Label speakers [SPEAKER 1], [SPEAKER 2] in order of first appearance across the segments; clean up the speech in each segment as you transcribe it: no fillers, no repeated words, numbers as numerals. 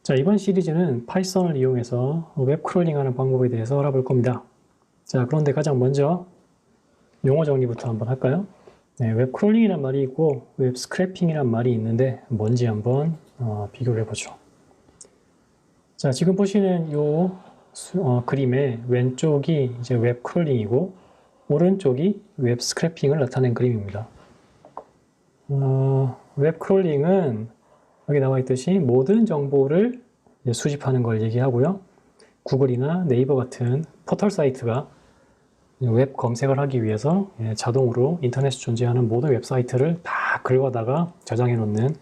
[SPEAKER 1] 자, 이번 시리즈는 파이썬을 이용해서 웹 크롤링하는 방법에 대해서 알아볼 겁니다. 자, 그런데 가장 먼저 용어 정리부터 한번 할까요? 네, 웹 크롤링이란 말이 있고 웹 스크래핑이란 말이 있는데 뭔지 한번 비교를 해보죠. 자, 지금 보시는 이 그림의 왼쪽이 이제 웹 크롤링이고 오른쪽이 웹 스크래핑을 나타낸 그림입니다. 웹 크롤링은 여기 나와 있듯이 모든 정보를 수집하는 걸 얘기하고요. 구글이나 네이버 같은 포털 사이트가 웹 검색을 하기 위해서 자동으로 인터넷에 존재하는 모든 웹사이트를 다 긁어다가 저장해 놓는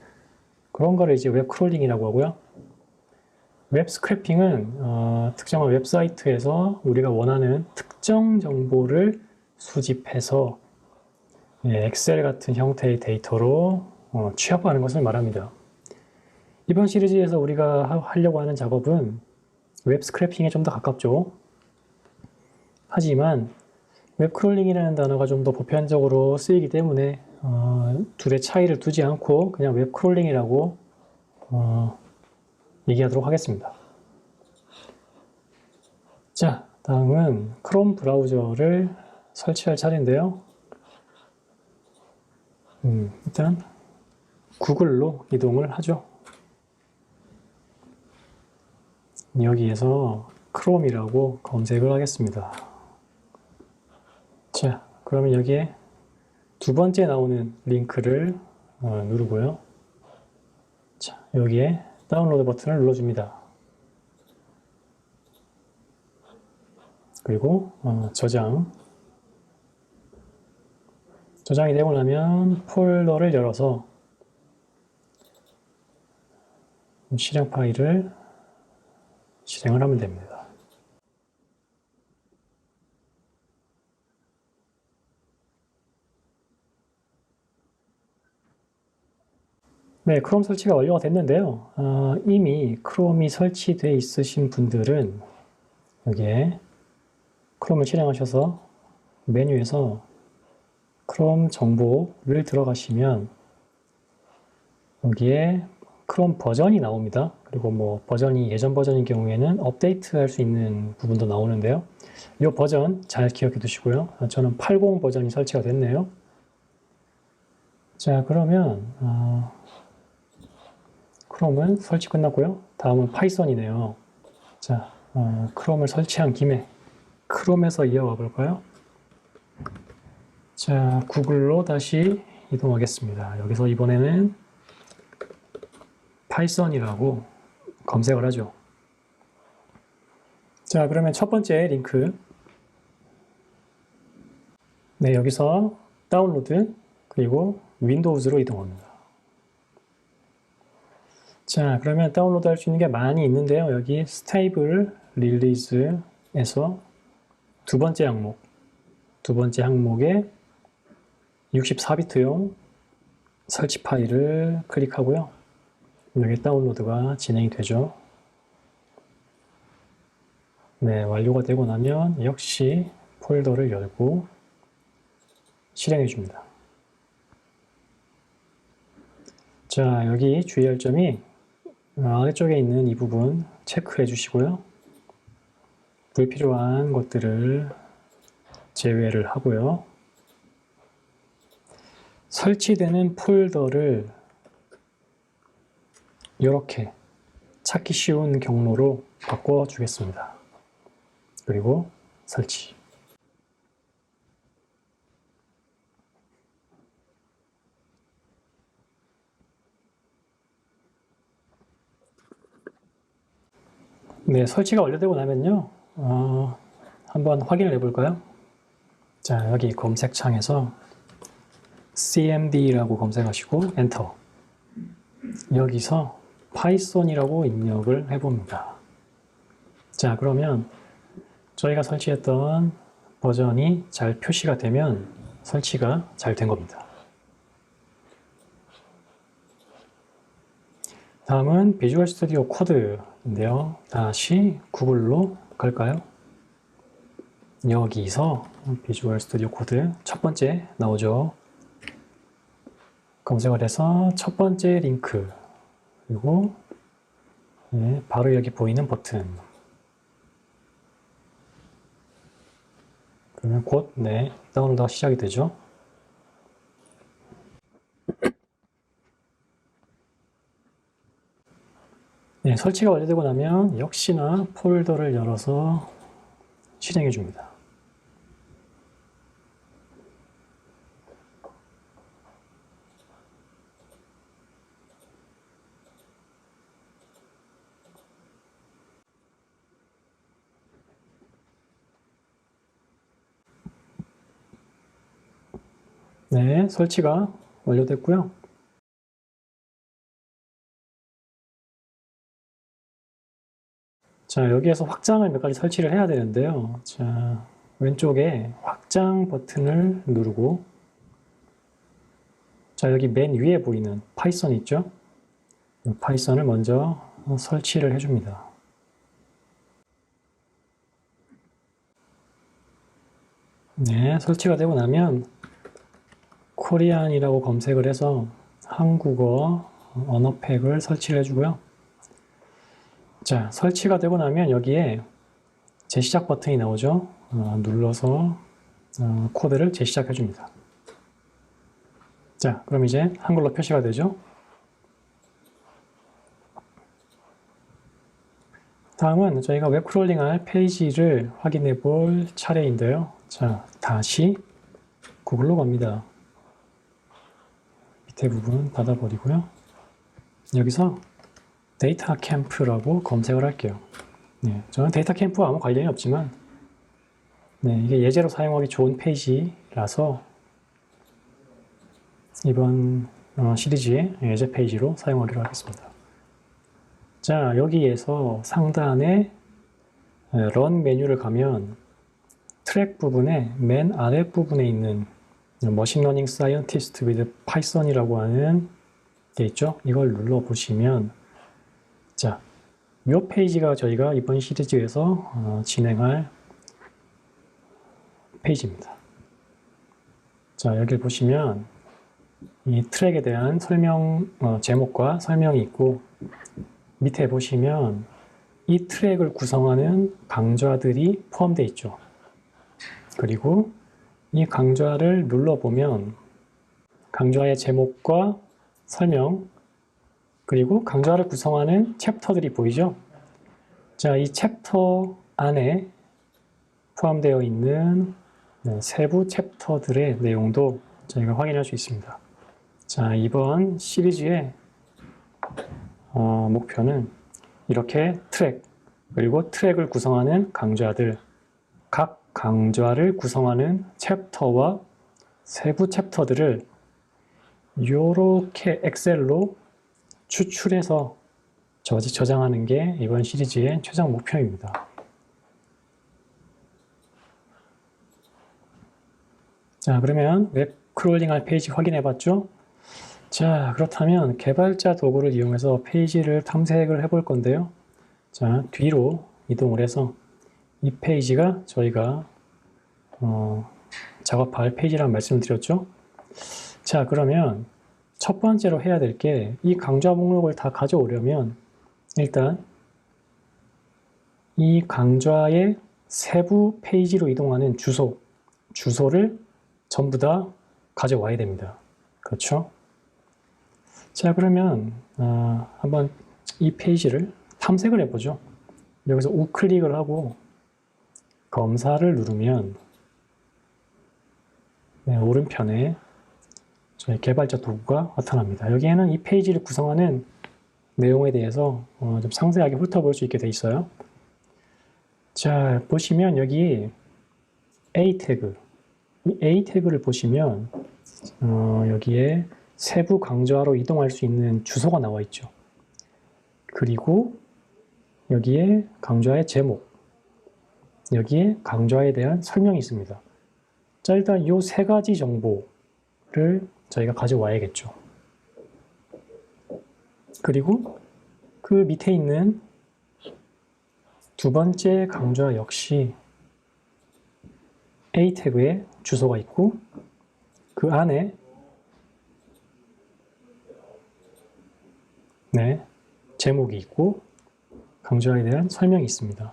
[SPEAKER 1] 그런 거를 이제 웹 크롤링이라고 하고요. 웹 스크래핑은 특정한 웹사이트에서 우리가 원하는 특정 정보를 수집해서 엑셀 같은 형태의 데이터로 취합하는 것을 말합니다. 이번 시리즈에서 우리가 하려고 하는 작업은 웹 스크래핑에 좀 더 가깝죠. 하지만 웹 크롤링이라는 단어가 좀 더 보편적으로 쓰이기 때문에 둘의 차이를 두지 않고 그냥 웹 크롤링이라고 얘기하도록 하겠습니다. 자, 다음은 크롬 브라우저를 설치할 차례인데요. 일단 구글로 이동을 하죠. 여기에서 크롬이라고 검색을 하겠습니다. 자, 그러면 여기에 두 번째 나오는 링크를 누르고요. 자, 여기에 다운로드 버튼을 눌러줍니다. 그리고 저장이 되고 나면 폴더를 열어서 실행 파일을 실행을 하면 됩니다. 네, 크롬 설치가 완료가 됐는데요. 이미 크롬이 설치되어 있으신 분들은 여기에 크롬을 실행하셔서 메뉴에서 크롬 정보를 들어가시면 여기에 크롬 버전이 나옵니다. 그리고 뭐 버전이 예전 버전인 경우에는 업데이트 할 수 있는 부분도 나오는데요. 이 버전 잘 기억해 두시고요. 저는 80 버전이 설치가 됐네요. 자, 그러면 크롬은 설치 끝났고요. 다음은 파이썬이네요. 자, 크롬을 설치한 김에 크롬에서 이어가 볼까요? 자, 구글로 다시 이동하겠습니다. 여기서 이번에는 파이썬이라고 검색을 하죠. 자, 그러면 첫 번째 링크. 네, 여기서 다운로드 그리고 윈도우즈로 이동합니다. 자, 그러면 다운로드 할 수 있는 게 많이 있는데요. 여기 스테이블 릴리즈에서 두 번째 항목에 64비트용 설치 파일을 클릭하고요. 여기 다운로드가 진행이 되죠. 네, 완료가 되고 나면 역시 폴더를 열고 실행해 줍니다. 자, 여기 주의할 점이 아래쪽에 있는 이 부분 체크해 주시고요. 불필요한 것들을 제외를 하고요. 설치되는 폴더를 이렇게 찾기 쉬운 경로로 바꿔주겠습니다. 그리고 설치. 네, 설치가 완료되고 나면요. 한번 확인을 해볼까요? 자, 여기 검색창에서 cmd라고 검색하시고 엔터. 여기서 파이썬이라고 입력을 해봅니다. 자, 그러면 저희가 설치했던 버전이 잘 표시가 되면 설치가 잘 된 겁니다. 다음은 비주얼 스튜디오 코드인데요. 다시 구글로 갈까요? 여기서 비주얼 스튜디오 코드 첫 번째 나오죠. 검색을 해서 첫 번째 링크 그리고 네, 바로 여기 보이는 버튼. 그러면 곧 네, 다운로드가 시작이 되죠. 네, 설치가 완료되고 나면 역시나 폴더를 열어서 실행해 줍니다. 네, 설치가 완료됐고요. 자, 여기에서 확장을 몇 가지 설치를 해야 되는데요. 자, 왼쪽에 확장 버튼을 누르고, 자, 여기 맨 위에 보이는 파이썬 있죠? 이 파이썬을 먼저 설치를 해줍니다. 네, 설치가 되고 나면 코리안이라고 검색을 해서 한국어 언어팩을 설치를 해주고요. 자, 설치가 되고 나면 여기에 재시작 버튼이 나오죠. 눌러서 코드를 재시작해 줍니다. 자, 그럼 이제 한글로 표시가 되죠. 다음은 저희가 웹 크롤링할 페이지를 확인해 볼 차례인데요. 자, 다시 구글로 갑니다. 밑에 부분 닫아버리고요. 여기서 데이터 캠프라고 검색을 할게요. 네, 저는 데이터 캠프와 아무 관련이 없지만 네, 이게 예제로 사용하기 좋은 페이지라서 이번 시리즈의 예제 페이지로 사용하기로 하겠습니다. 자, 여기에서 상단에 런 메뉴를 가면 트랙 부분에 맨 아래 부분에 있는 머신러닝 사이언티스트 with 파이썬이라고 하는 게 있죠. 이걸 눌러보시면 자, 이 페이지가 저희가 이번 시리즈에서 진행할 페이지입니다. 자, 여기를 보시면 이 트랙에 대한 설명, 제목과 설명이 있고 밑에 보시면 이 트랙을 구성하는 강좌들이 포함되어 있죠. 그리고 이 강좌를 눌러보면 강좌의 제목과 설명, 그리고 강좌를 구성하는 챕터들이 보이죠? 자, 이 챕터 안에 포함되어 있는 세부 챕터들의 내용도 저희가 확인할 수 있습니다. 자, 이번 시리즈의 목표는 이렇게 트랙, 그리고 트랙을 구성하는 강좌들, 각 강좌를 구성하는 챕터와 세부 챕터들을 이렇게 엑셀로 추출해서 저장하는 게 이번 시리즈의 최종 목표입니다. 자, 그러면 웹 크롤링할 페이지 확인해 봤죠? 자, 그렇다면 개발자 도구를 이용해서 페이지를 탐색을 해볼 건데요. 자, 뒤로 이동을 해서 이 페이지가 저희가 작업할 페이지라는 말씀을 드렸죠. 자, 그러면 첫 번째로 해야 될 게 이 강좌 목록을 다 가져오려면 일단 이 강좌의 세부 페이지로 이동하는 주소를 전부 다 가져와야 됩니다. 그렇죠? 자, 그러면 한번 이 페이지를 탐색을 해보죠. 여기서 우클릭을 하고 검사를 누르면 오른편에 저희 개발자 도구가 나타납니다. 여기에는 이 페이지를 구성하는 내용에 대해서 좀 상세하게 훑어볼 수 있게 돼 있어요. 자, 보시면 여기 A 태그, 이 A 태그를 보시면 여기에 세부 강좌로 이동할 수 있는 주소가 나와 있죠. 그리고 여기에 강좌의 제목, 여기에 강좌에 대한 설명이 있습니다. 자, 일단 이 세 가지 정보를 저희가 가져와야겠죠. 그리고 그 밑에 있는 두 번째 강좌 역시 A 태그에 주소가 있고 그 안에 제목이 있고 강조하게 대한 설명이 있습니다.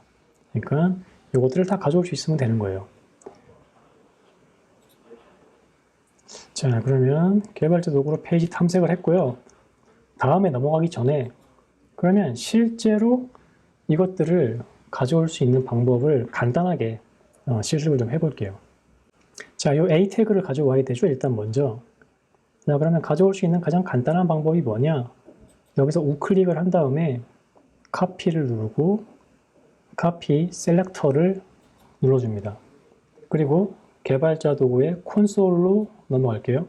[SPEAKER 1] 그러니까 이것들을 다 가져올 수 있으면 되는 거예요. 자, 그러면 개발자 도구로 페이지 탐색을 했고요. 다음에 넘어가기 전에 그러면 실제로 이것들을 가져올 수 있는 방법을 간단하게 실습을 좀 해볼게요. 자, 이 A 태그를 가져와야 되죠. 일단 먼저. 자, 그러면 가져올 수 있는 가장 간단한 방법이 뭐냐? 여기서 우클릭을 한 다음에 카피를 누르고 카피 셀렉터를 눌러줍니다. 그리고 개발자 도구의 콘솔로 넘어갈게요.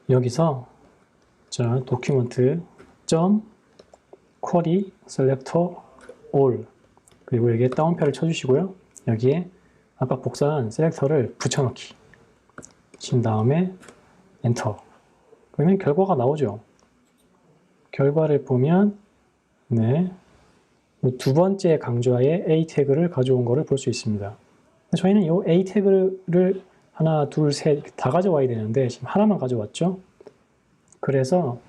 [SPEAKER 1] 여기서 자, 도큐먼트 쿼리 셀렉터 올 그리고 여기에 다운표를 쳐주시고요. 여기에 아까 복사한 셀렉터를 붙여넣기 친 다음에 엔터. 그러면 결과가 나오죠. 결과를 보면 네, 두 번째 강좌의 A 태그를 가져온 것을 볼 수 있습니다. 저희는 이 A 태그를 하나, 둘, 셋 다 가져와야 되는데 지금 하나만 가져왔죠. 그래서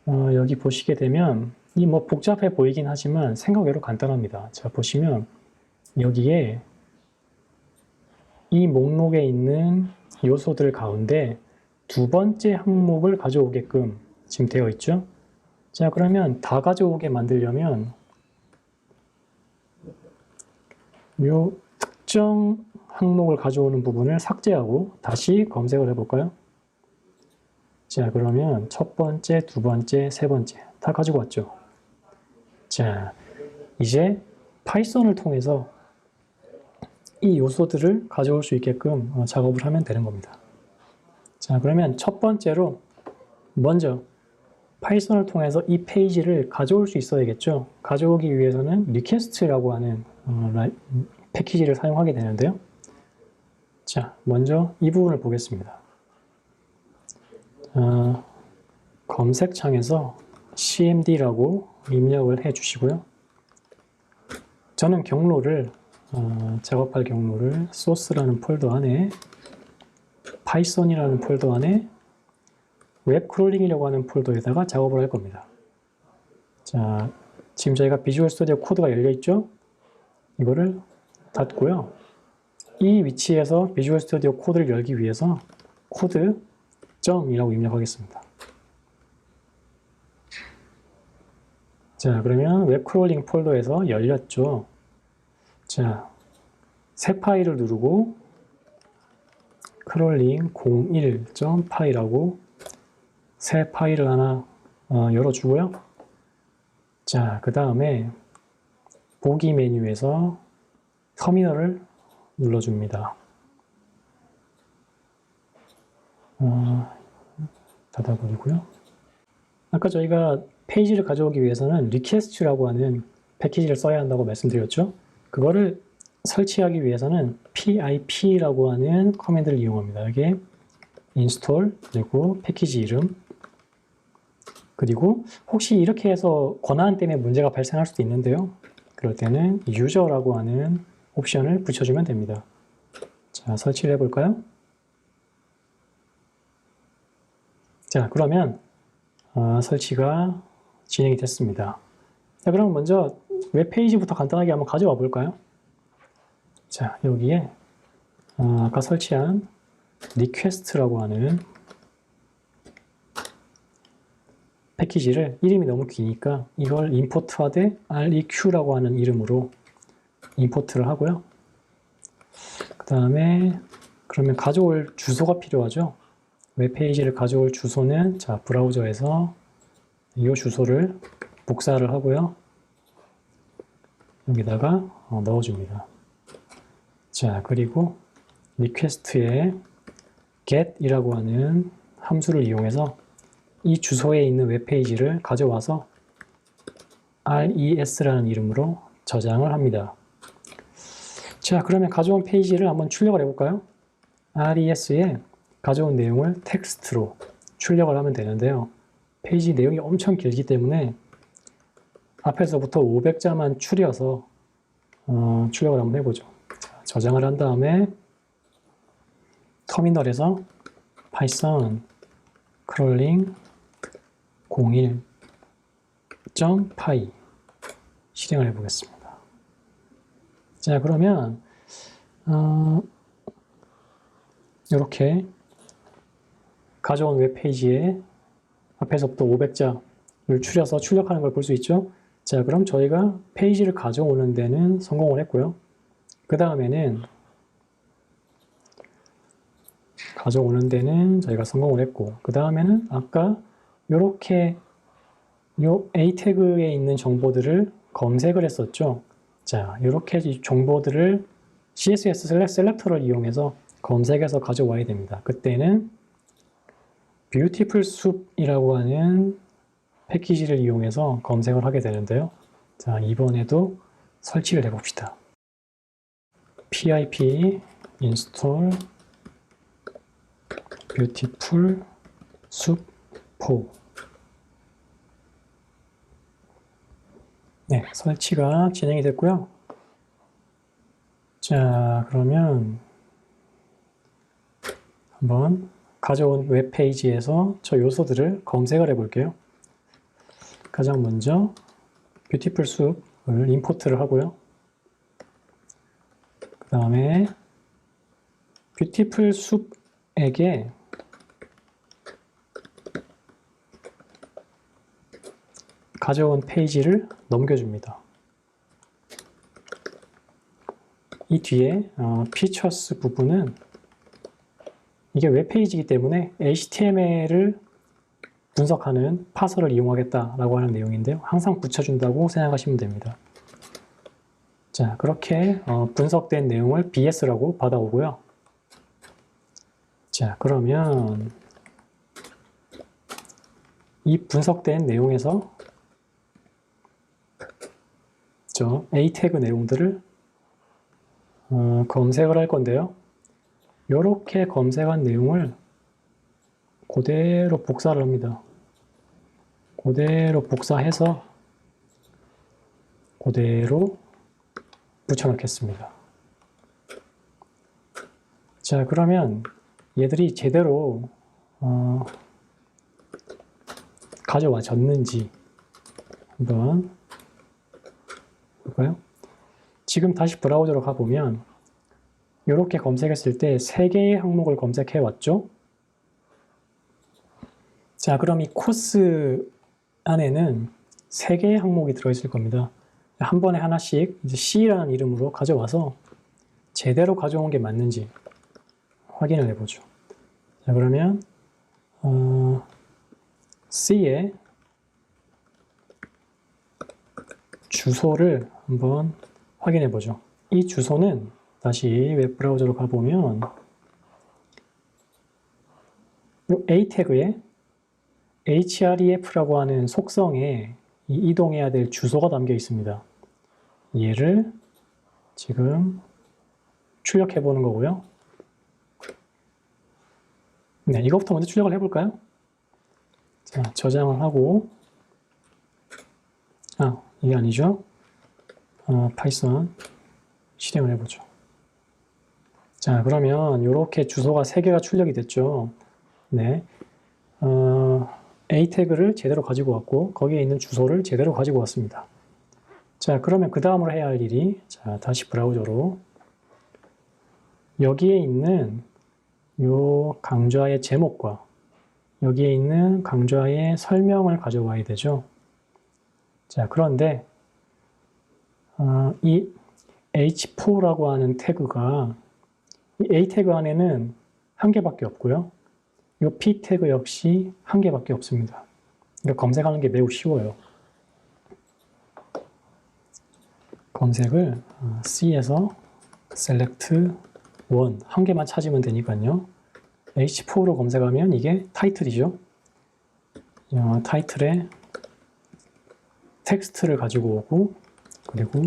[SPEAKER 1] 여기 보시게 되면 이 뭐 복잡해 보이긴 하지만 생각외로 간단합니다. 자, 보시면 여기에 이 목록에 있는 요소들 가운데 두 번째 항목을 가져오게끔 지금 되어 있죠. 자, 그러면 다 가져오게 만들려면 요 특정 항목을 가져오는 부분을 삭제하고 다시 검색을 해볼까요? 자, 그러면 첫 번째, 두 번째, 세 번째 다 가지고 왔죠. 자, 이제 파이썬을 통해서 이 요소들을 가져올 수 있게끔 작업을 하면 되는 겁니다. 자, 그러면 첫 번째로 먼저 파이썬을 통해서 이 페이지를 가져올 수 있어야겠죠. 가져오기 위해서는 리퀘스트라고 하는 패키지를 사용하게 되는데요. 자, 먼저 이 부분을 보겠습니다. 검색창에서 cmd라고 입력을 해 주시고요. 저는 경로를 작업할 경로를 소스라는 폴더 안에 파이썬이라는 폴더 안에 웹 크롤링이라고 하는 폴더에다가 작업을 할 겁니다. 자, 지금 저희가 비주얼 스튜디오 코드가 열려 있죠? 이거를 닫고요. 이 위치에서 비주얼 스튜디오 코드를 열기 위해서 코드.이라고 입력하겠습니다. 자, 그러면 웹 크롤링 폴더에서 열렸죠. 자, 새 파일을 누르고 크롤링 01.py라고 새 파일을 하나 열어주고요. 자, 그 다음에 보기 메뉴에서 터미널을 눌러줍니다. 닫아버리고요. 아까 저희가 페이지를 가져오기 위해서는 리퀘스트라고 하는 패키지를 써야 한다고 말씀드렸죠. 그거를 설치하기 위해서는 pip라고 하는 커맨드를 이용합니다. 여기에 install 그리고 패키지 이름 그리고 혹시 이렇게 해서 권한 때문에 문제가 발생할 수도 있는데요. 그럴 때는 user라고 하는 옵션을 붙여주면 됩니다. 자, 설치를 해볼까요? 자, 그러면 설치가 진행이 됐습니다. 자, 그럼 먼저 웹페이지부터 간단하게 한번 가져와 볼까요? 자, 여기에 아까 설치한 리퀘스트라고 하는 패키지를 이름이 너무 기니까 이걸 임포트하되 req라고 하는 이름으로 임포트를 하고요. 그 다음에 그러면 가져올 주소가 필요하죠. 웹페이지를 가져올 주소는 자, 브라우저에서 이 주소를 복사를 하고요. 여기다가 넣어줍니다. 자, 그리고 리퀘스트에 get이라고 하는 함수를 이용해서 이 주소에 있는 웹페이지를 가져와서 res라는 이름으로 저장을 합니다. 자, 그러면 가져온 페이지를 한번 출력을 해볼까요? res에 가져온 내용을 텍스트로 출력을 하면 되는데요. 페이지 내용이 엄청 길기 때문에 앞에서부터 500자만 추려서 출력을 한번 해보죠. 자, 저장을 한 다음에 터미널에서 python crawling 01.py 실행을 해보겠습니다. 자, 그러면 이렇게 가져온 웹페이지에 앞에서부터 500자를 추려서 출력하는 걸 볼 수 있죠. 자, 그럼 저희가 페이지를 가져오는 데는 성공을 했고요. 그 다음에는 가져오는 데는 저희가 성공을 했고, 그 다음에는 아까 이렇게 요 A 태그에 있는 정보들을 검색을 했었죠. 자, 이렇게 정보들을 CSS 셀렉터를 이용해서 검색해서 가져와야 됩니다. 그때는 Beautiful Soup이라고 하는 패키지를 이용해서 검색을 하게 되는데요. 자, 이번에도 설치를 해봅시다. pip install Beautiful Soup 4. 네, 설치가 진행이 됐고요. 자, 그러면 한번 가져온 웹페이지에서 저 요소들을 검색을 해볼게요. 가장 먼저 Beautiful Soup을 임포트를 하고요. 그 다음에 Beautiful Soup에게 가져온 페이지를 넘겨줍니다. 이 뒤에 Features 부분은 이게 웹페이지이기 때문에 HTML을 분석하는 파서를 이용하겠다라고 하는 내용인데요. 항상 붙여준다고 생각하시면 됩니다. 자, 그렇게 분석된 내용을 BS라고 받아오고요. 자, 그러면 이 분석된 내용에서 저 A 태그 내용들을 검색을 할 건데요. 이렇게 검색한 내용을 그대로 복사를 합니다. 그대로 복사해서 그대로 붙여넣겠습니다. 자, 그러면 얘들이 제대로 가져와졌는지 한번 볼까요? 지금 다시 브라우저로 가보면 이렇게 검색했을 때 3개의 항목을 검색해 왔죠? 자, 그럼 이 코스 안에는 3개의 항목이 들어있을 겁니다. 한 번에 하나씩 이제 C라는 이름으로 가져와서 제대로 가져온 게 맞는지 확인을 해보죠. 자, 그러면 C의 주소를 한번 확인해 보죠. 이 주소는 다시 웹브라우저로 가보면 이 A 태그에 href라고 하는 속성에 이동해야 될 주소가 담겨 있습니다. 얘를 지금 출력해 보는 거고요. 네, 이것부터 먼저 출력을 해볼까요? 자, 저장을 하고, 이게 아니죠? 파이썬 실행을 해보죠. 자, 그러면 이렇게 주소가 3개가 출력이 됐죠. 네. A 태그를 제대로 가지고 왔고, 거기에 있는 주소를 제대로 가지고 왔습니다. 자, 그러면 그 다음으로 해야 할 일이, 자, 다시 브라우저로 여기에 있는 요 강좌의 제목과 여기에 있는 강좌의 설명을 가져와야 되죠. 자, 그런데 이 h4라고 하는 태그가 이 A 태그 안에는 1개밖에 없고요. 이 P 태그 역시 1개밖에 없습니다. 그러니까 검색하는 게 매우 쉬워요. 검색을 C에서 select 1, 1개만 찾으면 되니까요. h4로 검색하면 이게 타이틀이죠. 타이틀에 텍스트를 가지고 오고, 그리고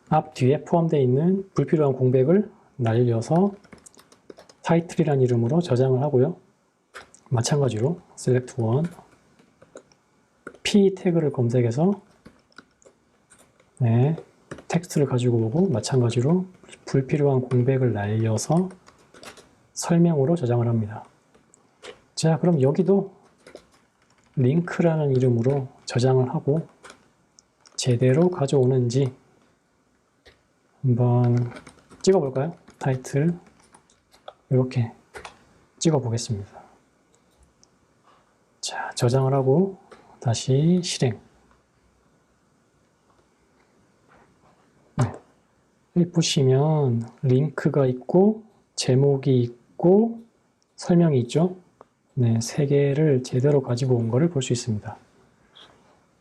[SPEAKER 1] 앞 뒤에 포함되어 있는 불필요한 공백을 날려서 타이틀이라는 이름으로 저장을 하고요. 마찬가지로 select 1, p 태그를 검색해서 네, 텍스트를 가지고 오고, 마찬가지로 불필요한 공백을 날려서 설명으로 저장을 합니다. 자, 그럼 여기도 링크라는 이름으로 저장을 하고 제대로 가져오는지 한번 찍어 볼까요? 타이틀 이렇게 찍어 보겠습니다. 자, 저장을 하고 다시 실행. 네. 여기 보시면 링크가 있고 제목이 있고 설명이 있죠. 네, 세 개를 제대로 가지고 온 거를 볼 수 있습니다.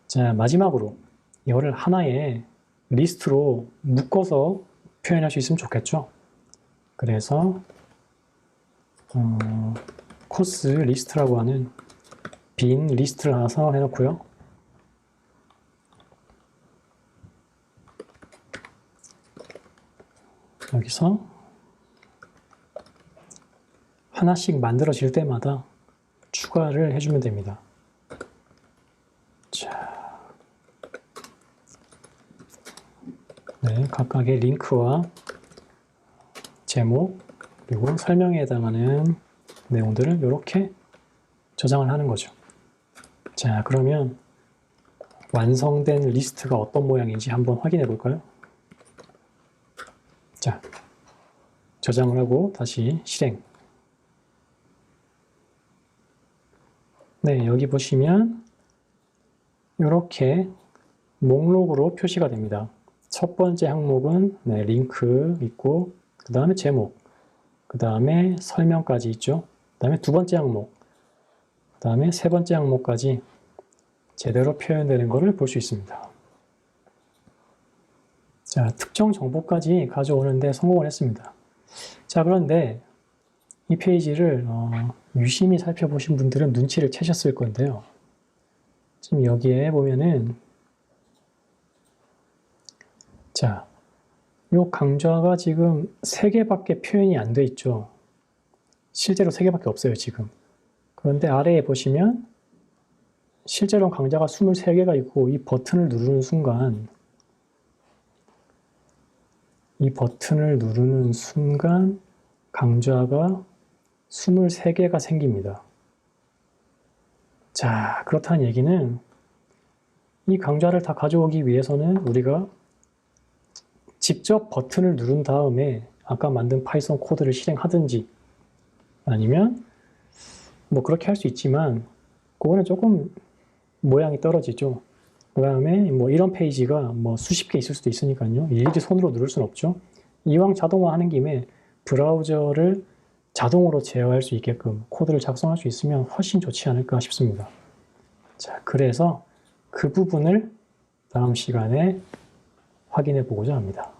[SPEAKER 1] 자, 마지막으로 이거를 하나의 리스트로 묶어서 표현할 수 있으면 좋겠죠. 그래서 코스 리스트라고 하는 빈 리스트를 하나 선언해 놓고요. 여기서 하나씩 만들어질 때마다 추가를 해주면 됩니다. 자, 네, 각각의 링크와 제목 그리고 설명에 해당하는 내용들을 이렇게 저장을 하는 거죠. 자, 그러면 완성된 리스트가 어떤 모양인지 한번 확인해 볼까요? 자, 저장을 하고 다시 실행. 네, 여기 보시면 이렇게 목록으로 표시가 됩니다. 첫 번째 항목은 네, 링크 있고 그 다음에 제목, 그 다음에 설명까지 있죠. 그 다음에 두 번째 항목, 그 다음에 세 번째 항목까지 제대로 표현되는 것을 볼 수 있습니다. 자, 특정 정보까지 가져오는데 성공을 했습니다. 자, 그런데 이 페이지를 유심히 살펴보신 분들은 눈치를 채셨을 건데요. 지금 여기에 보면은 자, 요 강좌가 지금 3개밖에 표현이 안 돼 있죠. 실제로 3개밖에 없어요, 지금. 그런데 아래에 보시면 실제로 강좌가 23개가 있고 이 버튼을 누르는 순간 강좌가 23개가 생깁니다. 자, 그렇다는 얘기는 이 강좌를 다 가져오기 위해서는 우리가 직접 버튼을 누른 다음에 아까 만든 파이썬 코드를 실행하든지 아니면 뭐 그렇게 할 수 있지만 그거는 조금 모양이 떨어지죠. 그 다음에 뭐 이런 페이지가 뭐 수십 개 있을 수도 있으니까요. 일일이 손으로 누를 수는 없죠. 이왕 자동화하는 김에 브라우저를 자동으로 제어할 수 있게끔 코드를 작성할 수 있으면 훨씬 좋지 않을까 싶습니다. 자, 그래서 그 부분을 다음 시간에 확인해 보고자 합니다.